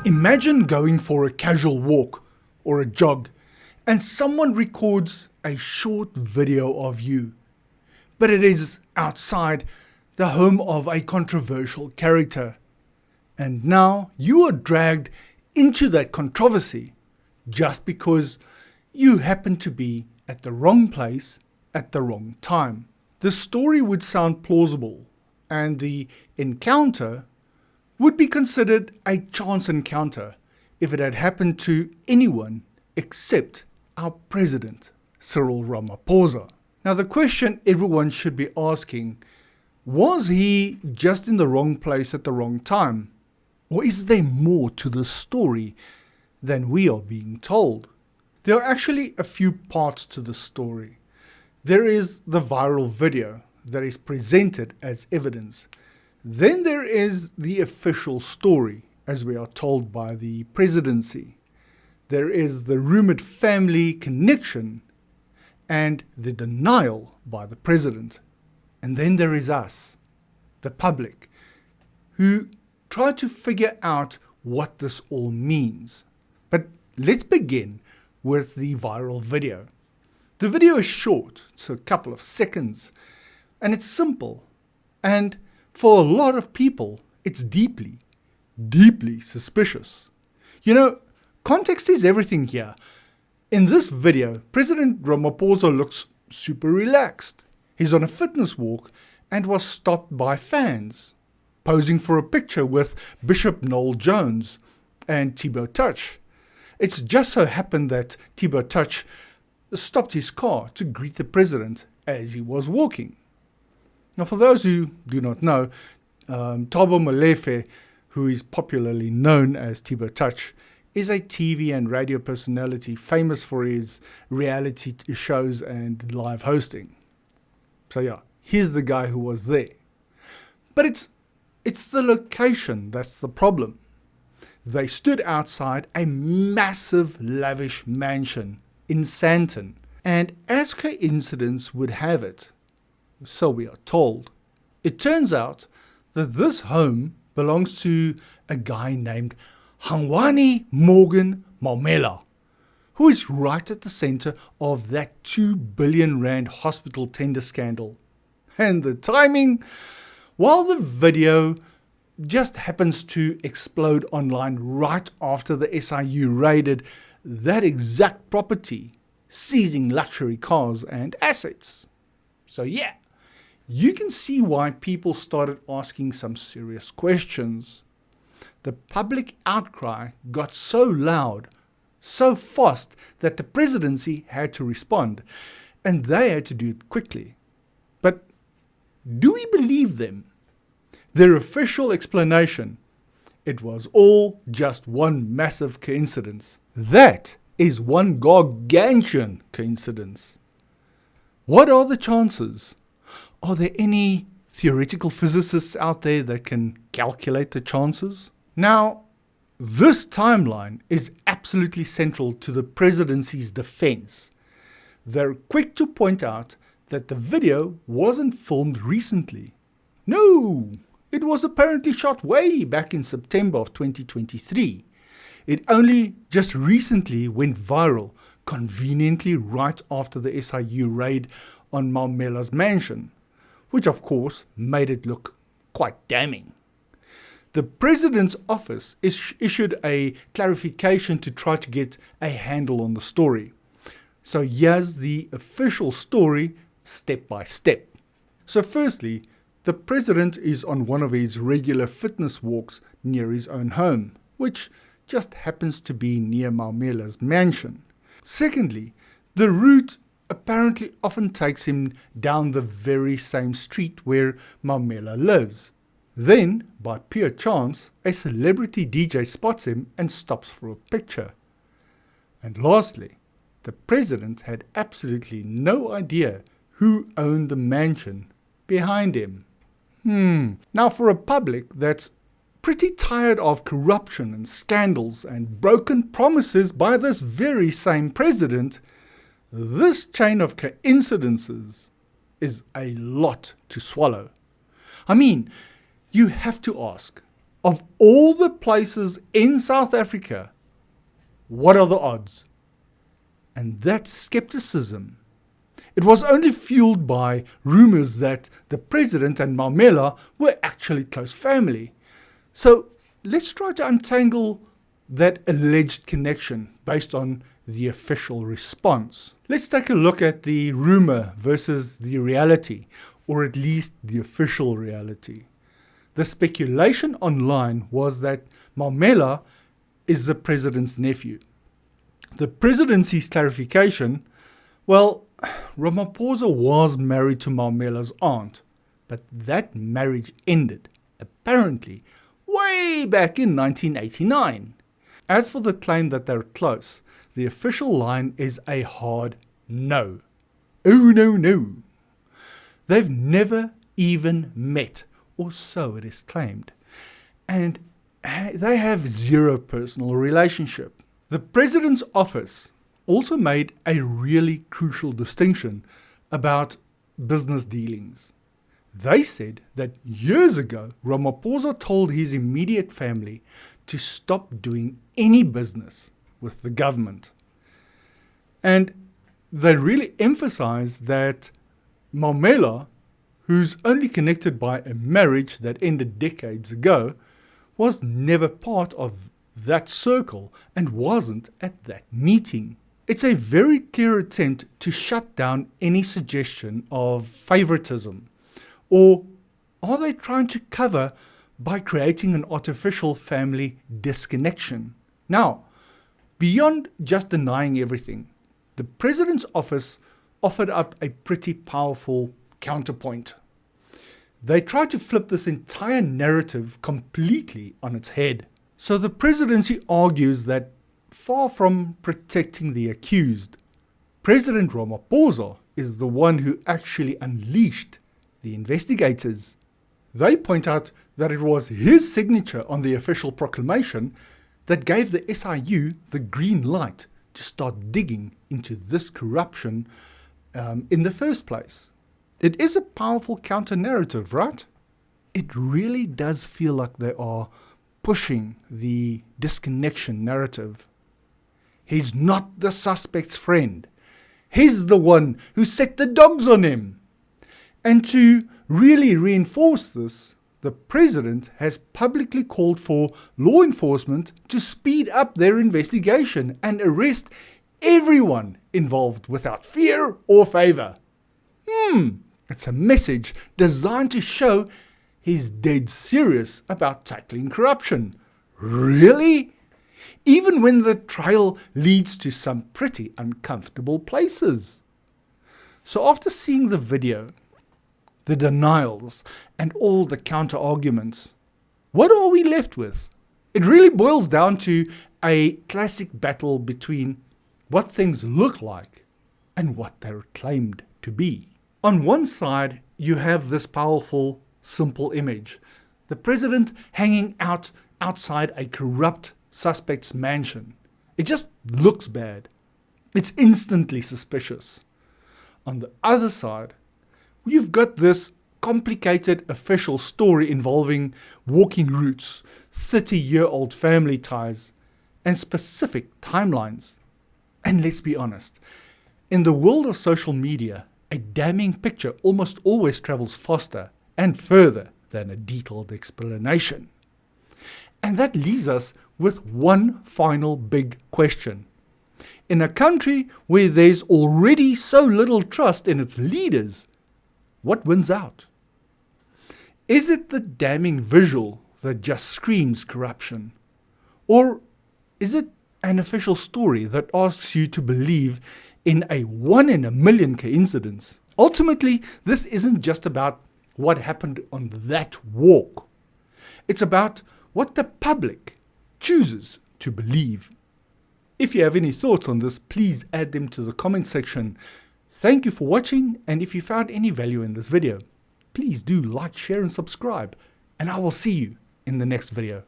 Imagine going for a casual walk or a jog and someone records a short video of you, but it is outside the home of a controversial character. And now you are dragged into that controversy just because you happen to be at the wrong place at the wrong time. The story would sound plausible, and the encounter would be considered a chance encounter if it had happened to anyone except our president, Cyril Ramaphosa. Now, the question everyone should be asking, was he just in the wrong place at the wrong time? Or is there more to the story than we are being told? There are actually a few parts to the story. There is the viral video that is presented as evidence. Then there is the official story, as we are told by the presidency. There is the rumored family connection and the denial by the president. And then there is us, the public, who try to figure out what this all means. But let's begin with the viral video. The video is short, it's a couple of seconds, and it's simple. And for a lot of people, it's deeply, deeply suspicious. You know, context is everything here. In this video, President Ramaphosa looks super relaxed. He's on a fitness walk and was stopped by fans, posing for a picture with Bishop Noel Jones and Thibaut Touch. It's just so happened that Thibaut Touch stopped his car to greet the president as he was walking. Now, for those who do not know, Thabo Molefe, who is popularly known as Thibaut Touch, is a TV and radio personality famous for his reality shows and live hosting. So yeah, here's the guy who was there. But it's the location that's the problem. They stood outside a massive, lavish mansion in Sandton, and as coincidence would have it, so we are told, it turns out that this home belongs to a guy named Hangwani Maumela, who is right at the center of that 2 billion rand hospital tender scandal. And the timing, while the video just happens to explode online right after the SIU raided that exact property, seizing luxury cars and assets. So yeah, you can see why people started asking some serious questions. The public outcry got so loud, so fast, that the presidency had to respond, and they had to do it quickly. But do we believe them? Their official explanation, it was all just one massive coincidence. That is one gargantuan coincidence. What are the chances? Are there any theoretical physicists out there that can calculate the chances? Now, this timeline is absolutely central to the presidency's defense. They're quick to point out that the video wasn't filmed recently. No, it was apparently shot way back in September of 2023. It only just recently went viral, conveniently right after the SIU raid on Maumela's mansion, which of course made it look quite damning. The president's office issued a clarification to try to get a handle on the story. So here's the official story step by step. So firstly, the president is on one of his regular fitness walks near his own home, which just happens to be near Maumela's mansion. Secondly, the route apparently often takes him down the very same street where Maumela lives. Then, by pure chance, a celebrity DJ spots him and stops for a picture. And lastly, the president had absolutely no idea who owned the mansion behind him. Now, for a public that's pretty tired of corruption and scandals and broken promises by this very same president, this chain of coincidences is a lot to swallow. I mean, you have to ask, Of all the places in South Africa, what are the odds? And that's skepticism. It was only fueled by rumors that the president and Maumela were actually close family. So let's try to untangle that alleged connection based on the official response. Let's take a look at the rumor versus the reality, or at least the official reality. The speculation online was that Maumela is the president's nephew. The presidency's clarification, well, Ramaphosa was married to Maumela's aunt, but that marriage ended, apparently, way back in 1989. As for the claim that they're close, the official line is a hard no. Oh no, no. They've never even met, or so it is claimed, and they have zero personal relationship. The president's office also made a really crucial distinction about business dealings. They said that years ago, Ramaphosa told his immediate family to stop doing any business with the government. And they really emphasized that Maumela, who's only connected by a marriage that ended decades ago, was never part of that circle and wasn't at that meeting. It's a very clear attempt to shut down any suggestion of favoritism. Or are they trying to cover by creating an artificial family disconnection? Now, beyond just denying everything, the president's office offered up a pretty powerful counterpoint. They tried to flip this entire narrative completely on its head. So the presidency argues that far from protecting the accused, President Ramaphosa is the one who actually unleashed the investigators. They point out that it was his signature on the official proclamation that gave the SIU the green light to start digging into this corruption in the first place. It is a powerful counter-narrative, right? It really does feel like they are pushing the disconnection narrative. He's not the suspect's friend. He's the one who set the dogs on him. And to really reinforce this, the president has publicly called for law enforcement to speed up their investigation and arrest everyone involved without fear or favor. It's a message designed to show he's dead serious about tackling corruption. Really? Even when the trail leads to some pretty uncomfortable places. So after seeing the video, the denials, and all the counter-arguments, what are we left with? It really boils down to a classic battle between what things look like and what they're claimed to be. On one side, you have this powerful, simple image. The president hanging out outside a corrupt suspect's mansion. It just looks bad. It's instantly suspicious. On the other side, you've got this complicated official story involving walking routes, 30-year-old family ties, and specific timelines. And let's be honest, in the world of social media, a damning picture almost always travels faster and further than a detailed explanation. And that leaves us with one final big question. In a country where there's already so little trust in its leaders, what wins out? Is it the damning visual that just screams corruption? Or is it an official story that asks you to believe in a 1 in a million coincidence? Ultimately, this isn't just about what happened on that walk. It's about what the public chooses to believe. If you have any thoughts on this, please add them to the comment section. Thank you for watching, and if you found any value in this video, please do like, share, and subscribe, and I will see you in the next video.